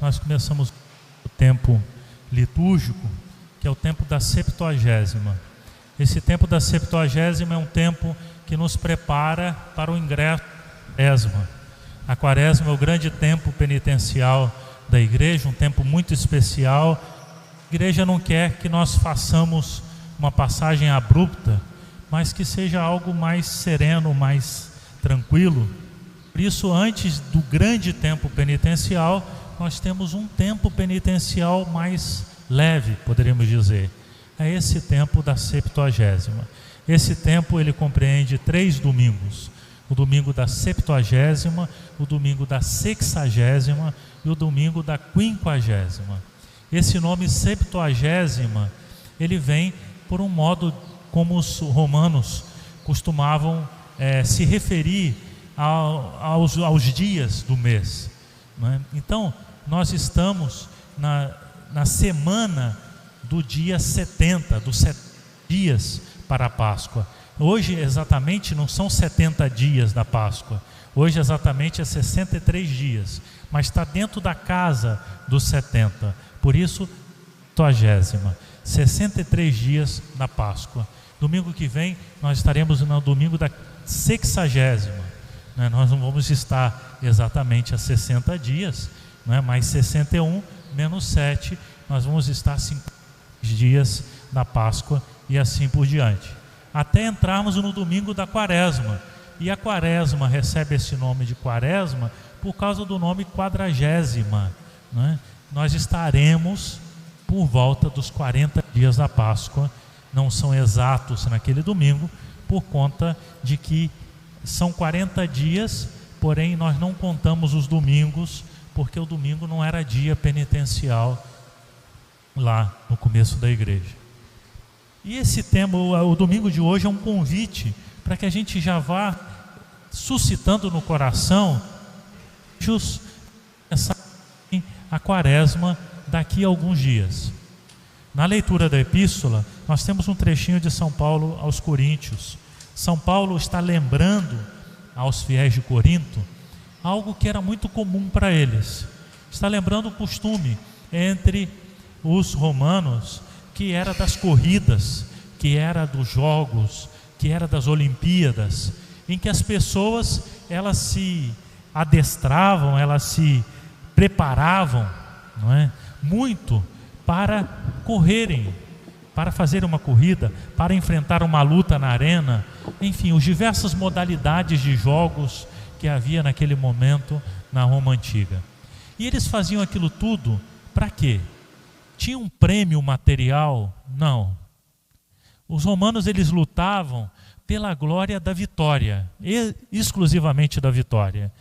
nós começamos o tempo litúrgico, que é o tempo da Septuagésima. Esse tempo da Septuagésima é um tempo que nos prepara para o ingresso à Quaresma. A Quaresma é o grande tempo penitencial da igreja, um tempo muito especial. A igreja não quer que nós façamos uma passagem abrupta, mas que seja algo mais sereno, mais tranquilo. Por isso, antes do grande tempo penitencial, nós temos um tempo penitencial mais leve, poderíamos dizer. É esse tempo da Septuagésima. Esse tempo ele compreende 3 domingos: o domingo da Septuagésima, o domingo da Sexagésima e o domingo da Quinquagésima. Esse nome Septuagésima, ele vem por um modo como os romanos costumavam se referir aos dias do mês, né? Então, nós estamos na semana do dia 70, dos 70 dias para a Páscoa. Hoje exatamente não são 70 dias da Páscoa, hoje exatamente é 63 dias, mas está dentro da casa dos 70, por isso, 70ª, 63 dias da Páscoa. Domingo que vem nós estaremos no domingo da Sexagésima, né? Nós não vamos estar exatamente a 60 dias, né? Mas 61 menos 7, nós vamos estar 50 dias da Páscoa e assim por diante, até entrarmos no domingo da Quaresma. E a Quaresma recebe esse nome de Quaresma por causa do nome quadragésima, né? Nós estaremos por volta dos 40 dias da Páscoa. Não são exatos naquele domingo, por conta de que são 40 dias, porém nós não contamos os domingos, porque o domingo não era dia penitencial lá no começo da igreja. E esse tema, o domingo de hoje, é um convite para que a gente já vá suscitando no coração a Quaresma daqui a alguns dias. Na leitura da epístola, nós temos um trechinho de São Paulo aos Coríntios. São Paulo está lembrando aos fiéis de Corinto algo que era muito comum para eles. Está lembrando o costume entre os romanos, que era das corridas, que era dos jogos, que era das Olimpíadas, em que as pessoas elas se adestravam, elas se preparavam, não é? Muito para correrem, para fazer uma corrida, para enfrentar uma luta na arena, enfim, as diversas modalidades de jogos que havia naquele momento na Roma Antiga. E eles faziam aquilo tudo para quê? Tinha um prêmio material? Não. Os romanos eles lutavam pela glória da vitória, exclusivamente da vitória.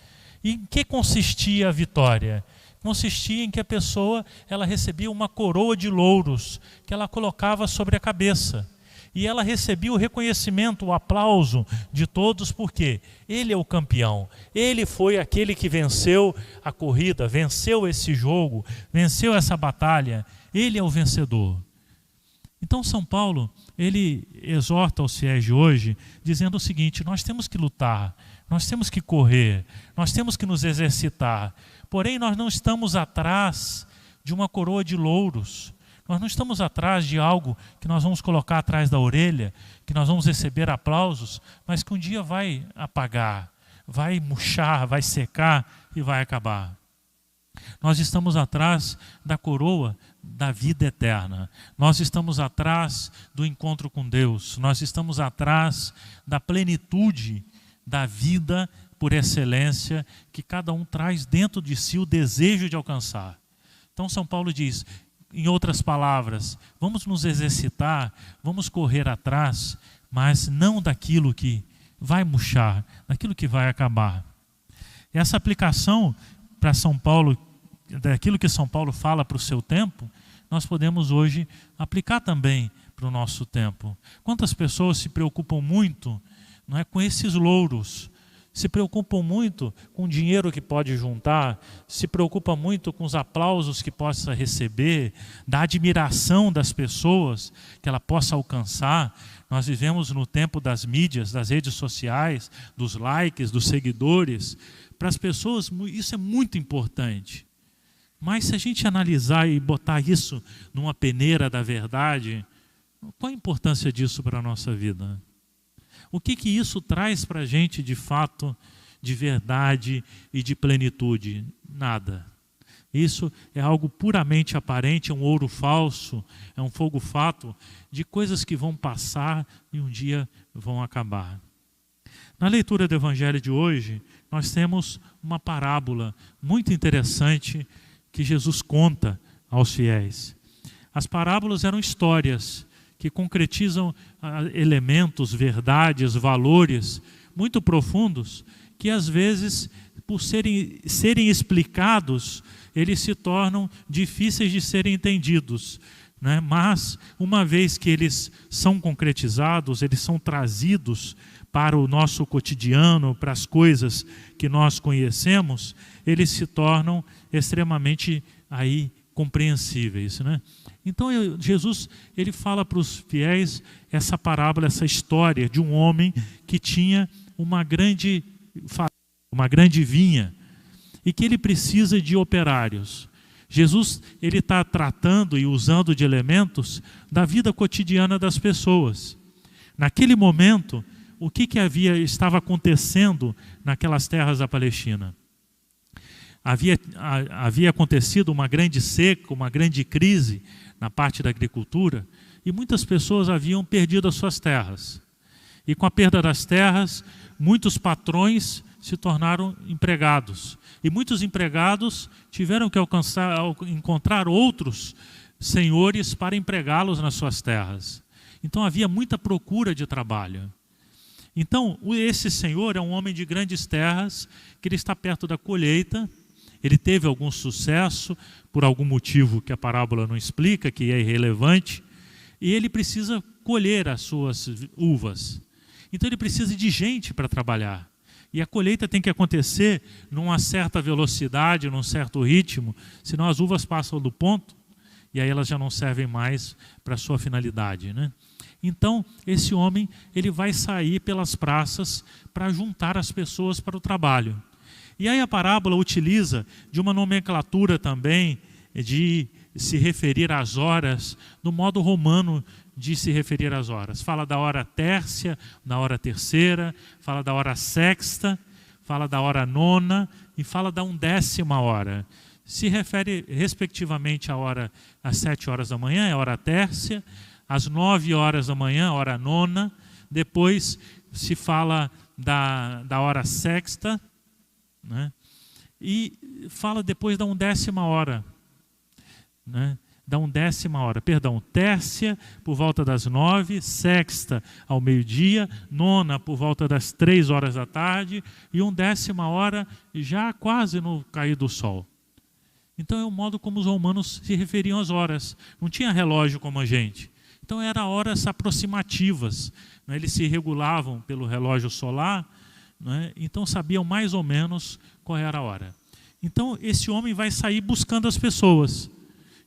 E em que consistia a vitória? Consistia em que a pessoa ela recebia uma coroa de louros que ela colocava sobre a cabeça. E ela recebia o reconhecimento, o aplauso de todos, porque ele é o campeão. Ele foi aquele que venceu a corrida, venceu esse jogo, venceu essa batalha. Ele é o vencedor. Então São Paulo, ele exorta os fiéis de hoje, dizendo o seguinte: nós temos que lutar, nós temos que correr, nós temos que nos exercitar. Porém, nós não estamos atrás de uma coroa de louros. Nós não estamos atrás de algo que nós vamos colocar atrás da orelha, que nós vamos receber aplausos, mas que um dia vai apagar, vai murchar, vai secar e vai acabar. Nós estamos atrás da coroa da vida eterna. Nós estamos atrás do encontro com Deus. Nós estamos atrás da plenitude da vida por excelência que cada um traz dentro de si o desejo de alcançar. Então São Paulo diz, em outras palavras, vamos nos exercitar, vamos correr atrás, mas não daquilo que vai murchar, daquilo que vai acabar. Essa aplicação para São Paulo, daquilo que São Paulo fala para o seu tempo, nós podemos hoje aplicar também para o nosso tempo. Quantas pessoas se preocupam muito, não é, com esses louros, se preocupam muito com o dinheiro que pode juntar, se preocupam muito com os aplausos que possa receber, da admiração das pessoas que ela possa alcançar. Nós vivemos no tempo das mídias, das redes sociais, dos likes, dos seguidores. Para as pessoas isso é muito importante. Mas se a gente analisar e botar isso numa peneira da verdade, qual a importância disso para a nossa vida? O que isso traz para a gente de fato, de verdade e de plenitude? Nada. Isso é algo puramente aparente, é um ouro falso, é um fogo fato de coisas que vão passar e um dia vão acabar. Na leitura do Evangelho de hoje, nós temos uma parábola muito interessante que Jesus conta aos fiéis. As parábolas eram histórias que concretizam elementos, verdades, valores muito profundos que às vezes, por serem explicados, eles se tornam difíceis de serem entendidos, né? Mas, uma vez que eles são concretizados, eles são trazidos para o nosso cotidiano, para as coisas que nós conhecemos, eles se tornam extremamente compreensíveis, né? Então Jesus ele fala para os fiéis essa parábola, essa história de um homem que tinha uma grande vinha e que ele precisa de operários. Jesus ele está tratando e usando de elementos da vida cotidiana das pessoas. Naquele momento, o que estava acontecendo naquelas terras da Palestina? Havia acontecido uma grande seca, uma grande crise na parte da agricultura, e muitas pessoas haviam perdido as suas terras. E com a perda das terras, muitos patrões se tornaram empregados. E muitos empregados tiveram que encontrar outros senhores para empregá-los nas suas terras. Então havia muita procura de trabalho. Então esse senhor é um homem de grandes terras, que ele está perto da colheita. Ele teve algum sucesso, por algum motivo que a parábola não explica, que é irrelevante, e ele precisa colher as suas uvas. Então ele precisa de gente para trabalhar. E a colheita tem que acontecer numa certa velocidade, num certo ritmo, senão as uvas passam do ponto, e aí elas já não servem mais para a sua finalidade, né? Então, esse homem ele vai sair pelas praças para juntar as pessoas para o trabalho. E aí a parábola utiliza de uma nomenclatura também de se referir às horas, no modo romano de se referir às horas. Fala da hora tércia, da hora terceira, fala da hora sexta, fala da hora nona e fala da 1ª hora. Se refere respectivamente à hora, às 7 horas da manhã, é a hora tércia, às 9 horas da manhã, hora nona, depois se fala da hora sexta, né? E fala depois da 1ª hora, né? Da 1ª hora, tércia por volta das 9, sexta ao meio-dia, nona por volta das 3 horas da tarde e 1ª hora já quase no cair do sol. Então é o modo como os romanos se referiam às horas. Não tinha relógio como a gente. Então eram horas aproximativas, né? Eles se regulavam pelo relógio solar, né? Então sabiam mais ou menos qual era a hora. Então esse homem vai sair buscando as pessoas.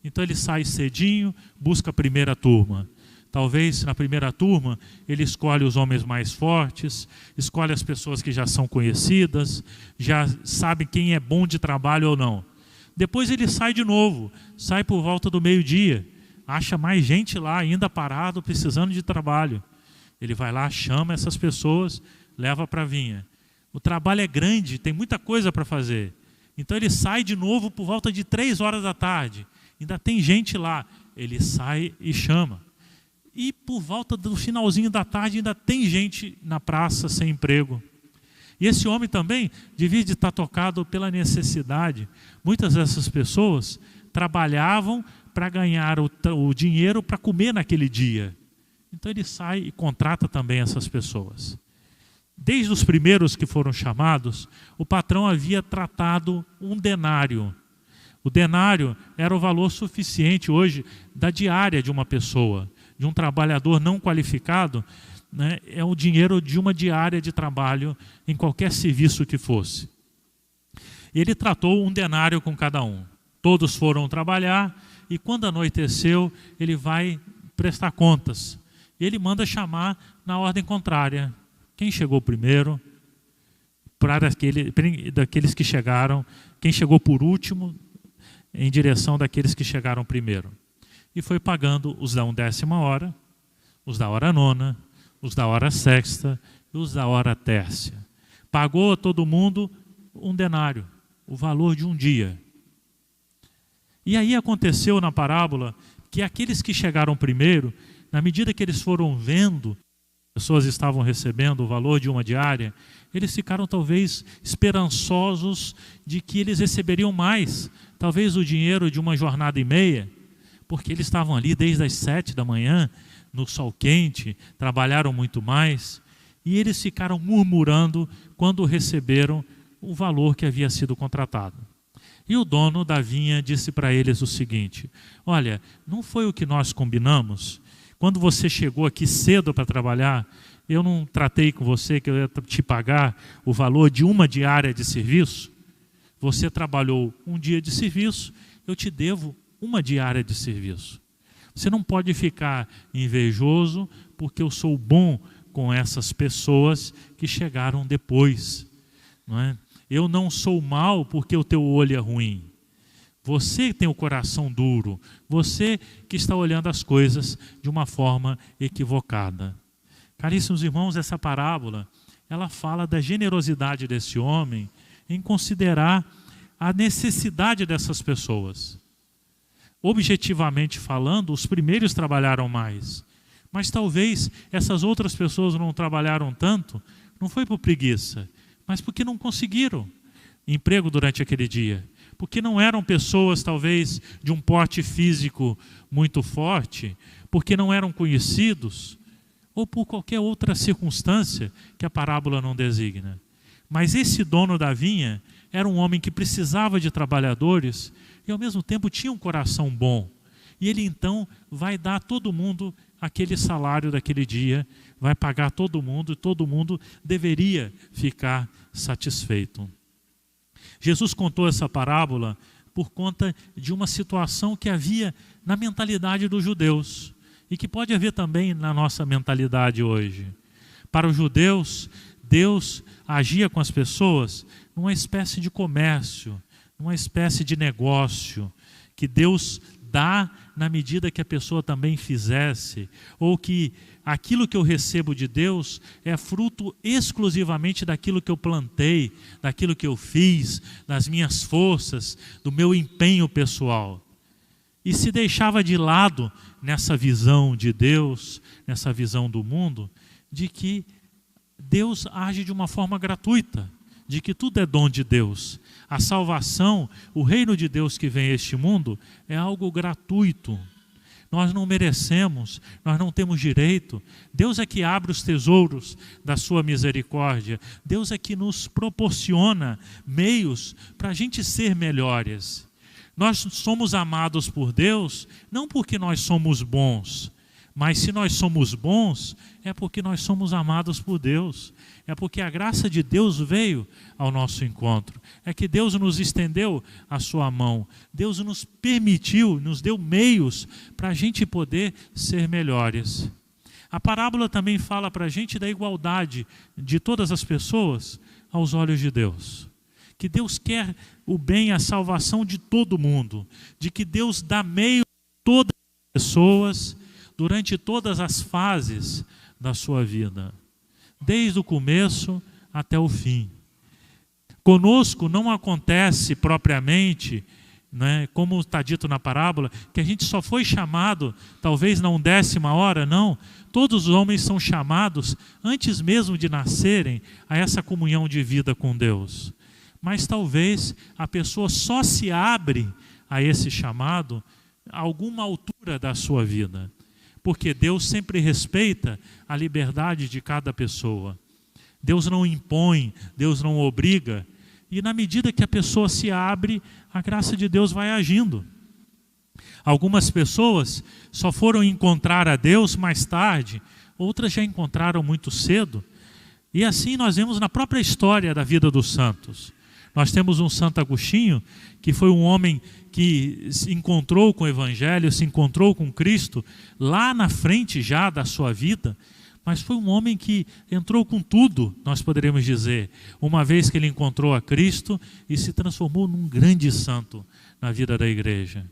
Então ele sai cedinho, busca a primeira turma. Talvez na primeira turma ele escolhe os homens mais fortes, escolhe as pessoas que já são conhecidas, já sabe quem é bom de trabalho ou não. Depois ele sai de novo, sai por volta do meio-dia, acha mais gente lá ainda parado, precisando de trabalho. Ele vai lá, chama essas pessoas, leva para a vinha. O trabalho é grande, tem muita coisa para fazer. Então ele sai de novo por volta de 3 horas da tarde. Ainda tem gente lá. Ele sai e chama. E por volta do finalzinho da tarde ainda tem gente na praça sem emprego. E esse homem também devia de estar tocado pela necessidade. Muitas dessas pessoas trabalhavam para ganhar o dinheiro para comer naquele dia. Então ele sai e contrata também essas pessoas. Desde os primeiros que foram chamados, o patrão havia tratado 1 denário. O denário era o valor suficiente hoje da diária de uma pessoa, de um trabalhador não qualificado, né? É o dinheiro de uma diária de trabalho em qualquer serviço que fosse. Ele tratou 1 denário com cada um. Todos foram trabalhar e quando anoiteceu, ele vai prestar contas. E ele manda chamar na ordem contrária. Quem chegou primeiro, daqueles que chegaram, quem chegou por último, em direção daqueles que chegaram primeiro. E foi pagando os da 1/10 hora, os da hora nona, os da hora sexta e os da hora tércia. Pagou a todo mundo 1 denário, o valor de um dia. E aí aconteceu na parábola que aqueles que chegaram primeiro, na medida que eles foram vendo, pessoas estavam recebendo o valor de uma diária, eles ficaram talvez esperançosos de que eles receberiam mais, talvez o dinheiro de uma jornada e meia, porque eles estavam ali desde as 7 da manhã, no sol quente, trabalharam muito mais, e eles ficaram murmurando quando receberam o valor que havia sido contratado. E o dono da vinha disse para eles o seguinte: olha, não foi o que nós combinamos? Quando você chegou aqui cedo para trabalhar, eu não tratei com você que eu ia te pagar o valor de uma diária de serviço? Você trabalhou um dia de serviço, eu te devo uma diária de serviço. Você não pode ficar invejoso porque eu sou bom com essas pessoas que chegaram depois, não é? Eu não sou mal porque o teu olho é ruim. Você tem o coração duro, você que está olhando as coisas de uma forma equivocada. Caríssimos irmãos, essa parábola, ela fala da generosidade desse homem em considerar a necessidade dessas pessoas. Objetivamente falando, os primeiros trabalharam mais, mas talvez essas outras pessoas não trabalharam tanto, não foi por preguiça, mas porque não conseguiram emprego durante aquele dia. Porque não eram pessoas, talvez, de um porte físico muito forte, porque não eram conhecidos, ou por qualquer outra circunstância que a parábola não designa. Mas esse dono da vinha era um homem que precisava de trabalhadores e, ao mesmo tempo, tinha um coração bom. E ele, então, vai dar a todo mundo aquele salário daquele dia, vai pagar todo mundo e todo mundo deveria ficar satisfeito. Jesus contou essa parábola por conta de uma situação que havia na mentalidade dos judeus e que pode haver também na nossa mentalidade hoje. Para os judeus, Deus agia com as pessoas numa espécie de comércio, numa espécie de negócio, que Deus dá na medida que a pessoa também fizesse, ou que aquilo que eu recebo de Deus é fruto exclusivamente daquilo que eu plantei, daquilo que eu fiz, das minhas forças, do meu empenho pessoal. E se deixava de lado nessa visão de Deus, nessa visão do mundo, de que Deus age de uma forma gratuita, de que tudo é dom de Deus. A salvação, o reino de Deus que vem a este mundo, é algo gratuito. Nós não merecemos, nós não temos direito. Deus é que abre os tesouros da sua misericórdia. Deus é que nos proporciona meios para a gente ser melhores. Nós somos amados por Deus, não porque nós somos bons, mas se nós somos bons, é porque nós somos amados por Deus. É porque a graça de Deus veio ao nosso encontro. É que Deus nos estendeu a sua mão. Deus nos permitiu, nos deu meios para a gente poder ser melhores. A parábola também fala para a gente da igualdade de todas as pessoas aos olhos de Deus. Que Deus quer o bem, a salvação de todo mundo. De que Deus dá meio a todas as pessoas durante todas as fases da sua vida. Desde o começo até o fim. Conosco não acontece propriamente, né, como está dito na parábola, que a gente só foi chamado, talvez na 1/10 hora, não. Todos os homens são chamados, antes mesmo de nascerem, a essa comunhão de vida com Deus. Mas talvez a pessoa só se abre a esse chamado a alguma altura da sua vida. Porque Deus sempre respeita a liberdade de cada pessoa. Deus não impõe, Deus não obriga. E na medida que a pessoa se abre, a graça de Deus vai agindo. Algumas pessoas só foram encontrar a Deus mais tarde, outras já encontraram muito cedo. E assim nós vemos na própria história da vida dos santos. Nós temos um Santo Agostinho, que foi um homem que se encontrou com o Evangelho, se encontrou com Cristo, lá na frente já da sua vida, mas foi um homem que entrou com tudo, nós poderíamos dizer, uma vez que ele encontrou a Cristo e se transformou num grande santo na vida da igreja.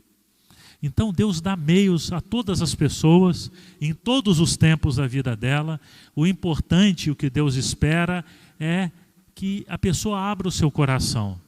Então Deus dá meios a todas as pessoas, em todos os tempos da vida dela. O importante, o que Deus espera, é que a pessoa abra o seu coração.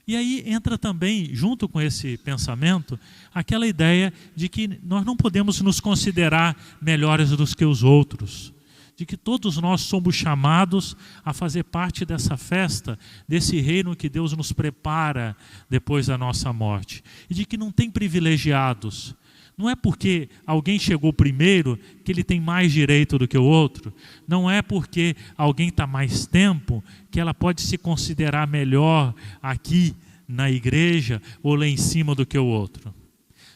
E aí entra também, junto com esse pensamento, aquela ideia de que nós não podemos nos considerar melhores do que os outros, de que todos nós somos chamados a fazer parte dessa festa, desse reino que Deus nos prepara depois da nossa morte, e de que não tem privilegiados. Não é porque alguém chegou primeiro que ele tem mais direito do que o outro. Não é porque alguém está mais tempo que ela pode se considerar melhor aqui na igreja ou lá em cima do que o outro.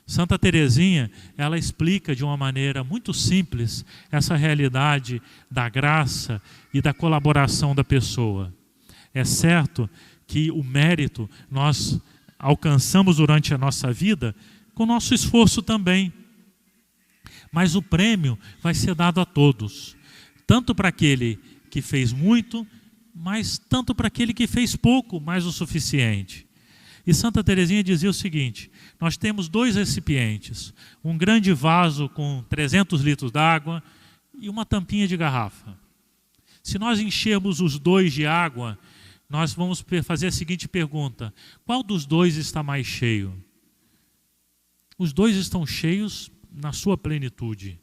Santa Teresinha, ela explica de uma maneira muito simples essa realidade da graça e da colaboração da pessoa. É certo que o mérito nós alcançamos durante a nossa vida com o nosso esforço também. Mas o prêmio vai ser dado a todos. Tanto para aquele que fez muito, mas tanto para aquele que fez pouco, mais o suficiente. E Santa Teresinha dizia o seguinte: nós temos 2 recipientes, um grande vaso com 300 litros d'água e uma tampinha de garrafa. Se nós enchermos os 2 de água, nós vamos fazer a seguinte pergunta: qual dos 2 está mais cheio? Os 2 estão cheios na sua plenitude.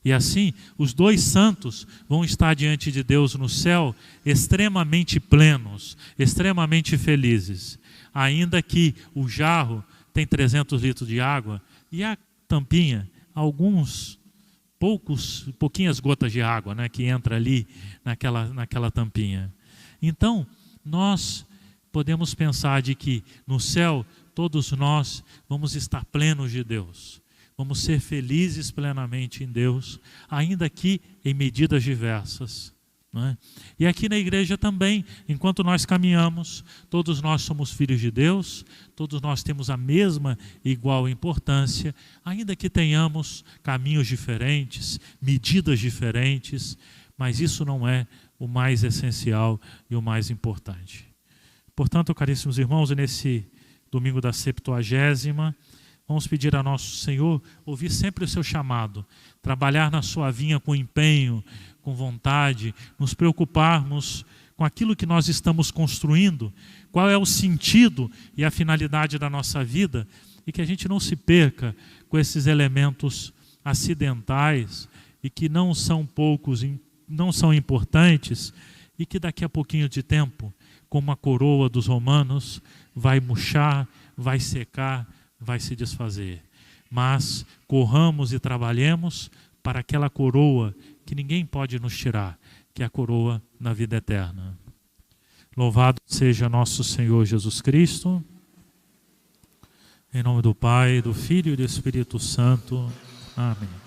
E assim, os 2 santos vão estar diante de Deus no céu extremamente plenos, extremamente felizes. Ainda que o jarro tem 300 litros de água e a tampinha, pouquinhas gotas de água, né, que entra ali naquela tampinha. Então, nós podemos pensar de que no céu todos nós vamos estar plenos de Deus. Vamos ser felizes plenamente em Deus, ainda que em medidas diversas. Não é? E aqui na igreja também, enquanto nós caminhamos, todos nós somos filhos de Deus, todos nós temos a mesma e igual importância, ainda que tenhamos caminhos diferentes, medidas diferentes, mas isso não é o mais essencial e o mais importante. Portanto, caríssimos irmãos, nesse domingo da 70ª, vamos pedir a nosso Senhor ouvir sempre o seu chamado, trabalhar na sua vinha com empenho, com vontade, nos preocuparmos com aquilo que nós estamos construindo, qual é o sentido e a finalidade da nossa vida, e que a gente não se perca com esses elementos acidentais e que não são poucos, não são importantes, e que daqui a pouquinho de tempo, como a coroa dos romanos, vai murchar, vai secar, vai se desfazer. Mas corramos e trabalhemos para aquela coroa que ninguém pode nos tirar, que é a coroa na vida eterna. Louvado seja nosso Senhor Jesus Cristo. Em nome do Pai, do Filho e do Espírito Santo. Amém.